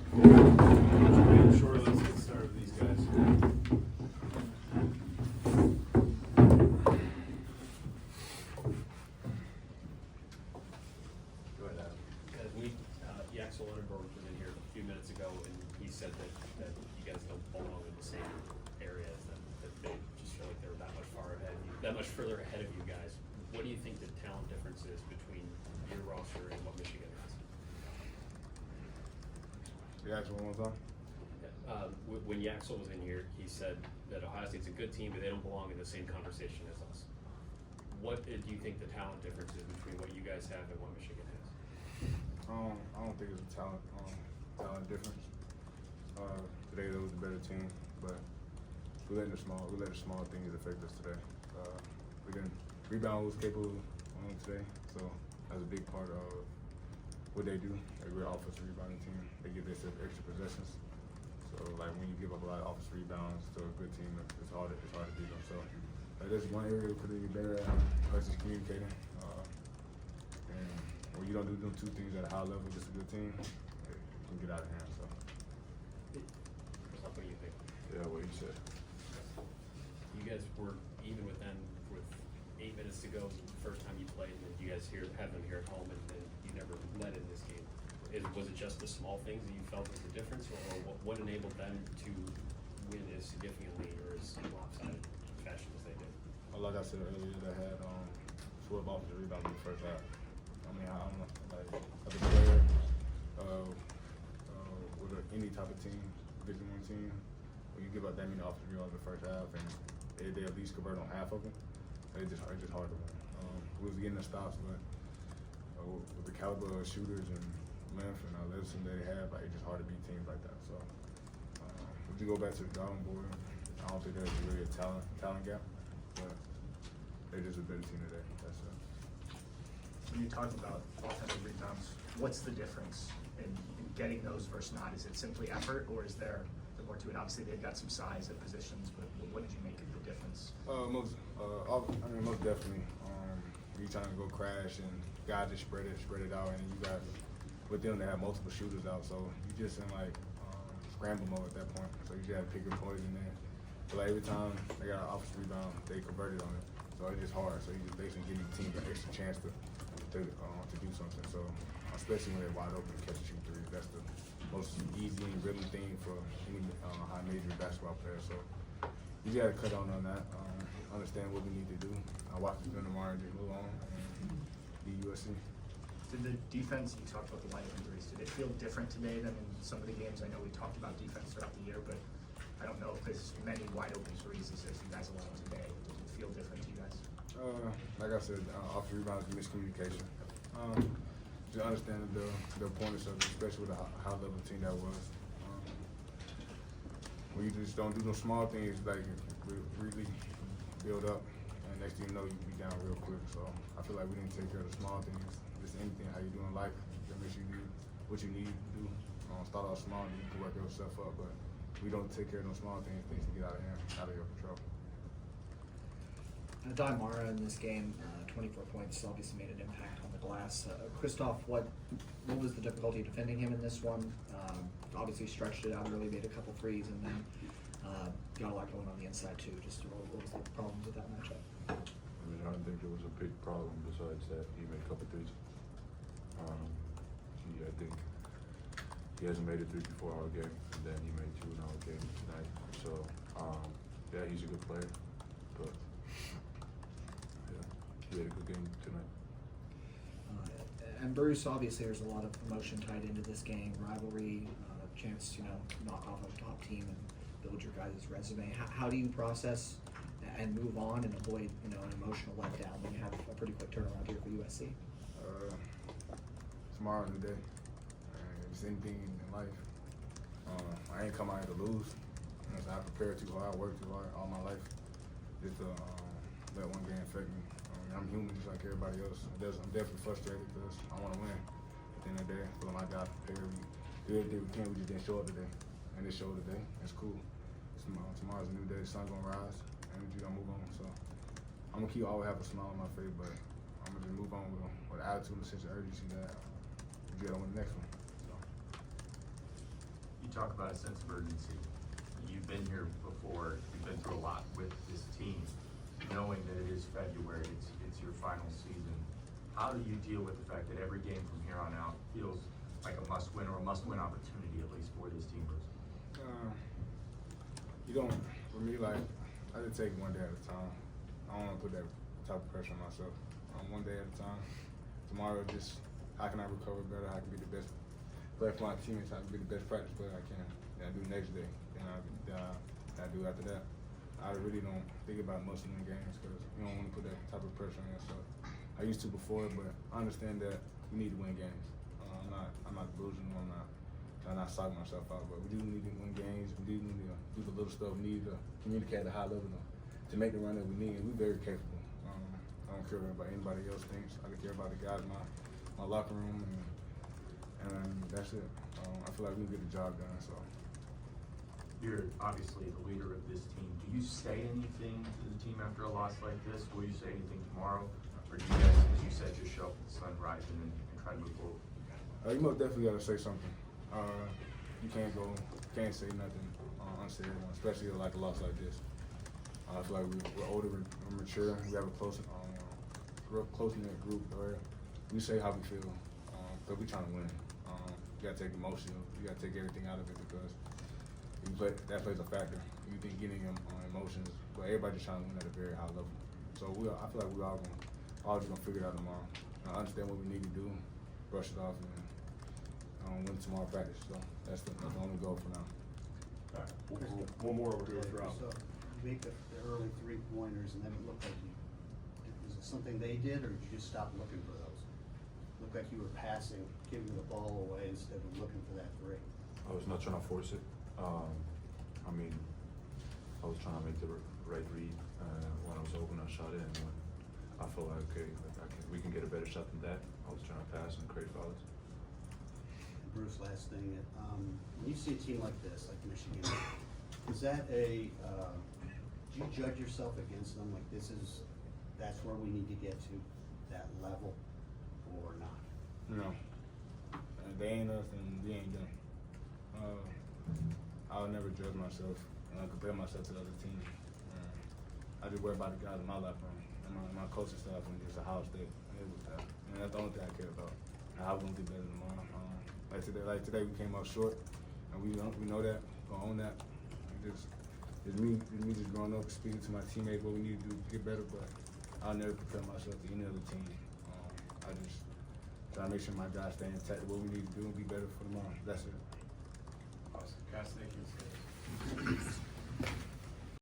Sure, let's get started with these guys. Go ahead, Adam. Yaxel Underberg was in here a few minutes ago, and he said that you guys don't belong in the same areas, that they just feel like they're that much further ahead of you guys. What do you think the talent difference is between your roster and what Michigan has? Yeah, one more time. When Yaxel was in here, he said that Ohio State's a good team, but they don't belong in the same conversation as us. What do you think the talent difference is between what you guys have and what Michigan has? I don't think it's a talent difference. Today there was a better team, but we let the small things affect us today. We didn't rebound was capable today, so that's a big part of what they do. We're an offensive rebounding team. They give themselves extra possessions. So like when you give up a lot of offensive rebounds to a good team, it's hard to beat them. So that's one area we could be better at. Us is communicating. And when you don't do them two things at a high level, just a good team, it can get out of hand. So. What do you think? Yeah, what you said. You guys were even with them with 8 minutes to go the first time you played, and you guys have them here at home, and you never led in this game. Was it just the small things that you felt was the difference, or what enabled them to win as significantly or as lopsided fashion as they did? Well, like I said earlier, they had 12 offensive rebounds in the first half. I mean, I don't know, like as a player, with any type of team, Division I team, when you give up that many offensive rebounds in the first half, and they at least convert on half of them, it's just hard to win. We was getting the stops, but with the caliber of shooters and length and athleticism they have, like, it's just hard to beat teams like that. So if you go back to the drawing board, I don't think there's really a talent gap, but they're just a better team today. That's it. When you talk about offensive rebounds, what's the difference in getting those versus not? Is it simply effort, or is there more to it? Obviously, they've got some size at positions, but what did you make of the difference? Most definitely. You trying to go crash and guys just spread it out, and you got with them they have multiple shooters out, so you just in like scramble mode at that point. So you just have to pick your poison there. So like every time they got an offensive rebound, they converted on it. So it's just hard. So you just basically give the team an extra chance to do something. So especially when they're wide open to catch and shoot threes, that's the most easy and rhythm thing for any high major basketball player. So you got to cut on that. Understand what we need to do. Watch the film tomorrow and just move on and be USC. Did the defense, you talked about the line of injuries, did it feel different today than in some of the games? I know we talked about defense throughout the year, but I don't know if there's many wide open threes as you guys allowed today. Did it feel different to you guys? Like I said, offensive rebounds, miscommunication. Just understanding the importance of it, especially with a high level team that was. When you just don't do those small things, like really build up, and next thing you know, you can be down real quick. So I feel like we didn't take care of the small things. Just anything, how you do in life, that makes you do what you need to do. Start off small, and you can work yourself up, but we don't take care of those small things can get out of your control. Mara in this game, 24 points, obviously made an impact on the glass. Christoph, what was the difficulty defending him in this one? Obviously stretched it out early, made a couple threes, and then got a lot going on the inside too. Just what was the problems with that matchup? I mean, I don't think there was a big problem besides that he made a couple threes. I think he hasn't made a three before our game, and then he made two in our game tonight. So, yeah, he's a good player, but yeah, he had a good game tonight. And Bruce, obviously there's a lot of emotion tied into this game, rivalry, chance to knock off a top team and build your guys' resume. How do you process and move on and avoid an emotional letdown when you have a pretty quick turnaround here for USC? Tomorrow's the day. It's anything in life. I ain't come out here to lose. I prepared too hard, I worked too hard all my life just to let one game affect me. I'm human just like everybody else. I'm definitely frustrated because I want to win. At the end of the day, I feel like I got prepared. We did everything we can, we just didn't show up today. And it showed today. It's cool. Tomorrow's a new day, the sun's gonna rise, and we just gonna move on. So I'm gonna always have a smile on my face, but I'm gonna just move on with attitude and sense of urgency that we get on with the next one. So. You talk about a sense of urgency. You've been here before, you've been through a lot with this team, knowing that it is February, it's your final season. How do you deal with the fact that every game from here on out feels like a must-win or a must-win opportunity, at least for this team? You don't, for me, like, I just take one day at a time. I don't want to put that type of pressure on myself. One day at a time. Tomorrow, just how can I recover better? How can I be the best player for my teammates? How can I be the best practice player I can? That I do next day. Then I do after that. I really don't think about must-win games because you don't want to put that type of pressure on yourself. I used to before, but I understand that we need to win games. I'm not delusional. I'm not trying to psych myself out, but we do need to win games. We do need to do the little stuff. We need to communicate at a high level to make the run that we need. And we're very capable. I don't care about anybody else thinks. I care about the guys in my locker room, and that's it. I feel like we can get the job done. So. You're obviously the leader of this team. Do you say anything to the team after a loss like this? Will you say anything tomorrow? Or do you guys, as you said, just show up with the sun rising and try to move forward? You most definitely got to say something. You can't say nothing unsaid, especially like a loss like this. I feel like we're older, we're mature, we have a close-knit group where we say how we feel, because we're trying to win. You got to take emotion, you got to take everything out of it because that plays a factor. You think getting emotions, but everybody just trying to win at a very high level. So I feel like we're all just gonna figure it out tomorrow. I understand what we need to do, brush it off, and win tomorrow practice. So that's the only goal for now. All right, one more over here. So you make the early 3-pointers, and then it looked like was it something they did, or did you just stop looking for those? Looked like you were passing, giving the ball away instead of looking for that 3. I was not trying to force it. I mean, I was trying to make the right read. When I was open, I shot it, and when I felt like, okay, we can get a better shot than that, I was trying to pass and create fouls. Bruce, last thing, when you see a team like this, like Michigan, is that do you judge yourself against them, like that's where we need to get to, that level, or not? No. They ain't us and we ain't them. I would never judge myself and compare myself to the other teams. I just worry about the guys in my locker room and my coaching staff and just how State. And that's the only thing I care about. And I want to do better tomorrow. Like today we came up short, and we know that, gonna own that. It's me just growing up, speaking to my teammates what we need to do to get better, but I'll never compare myself to any other team. I just try to make sure my guys stay intact, what we need to do and be better for tomorrow. That's it.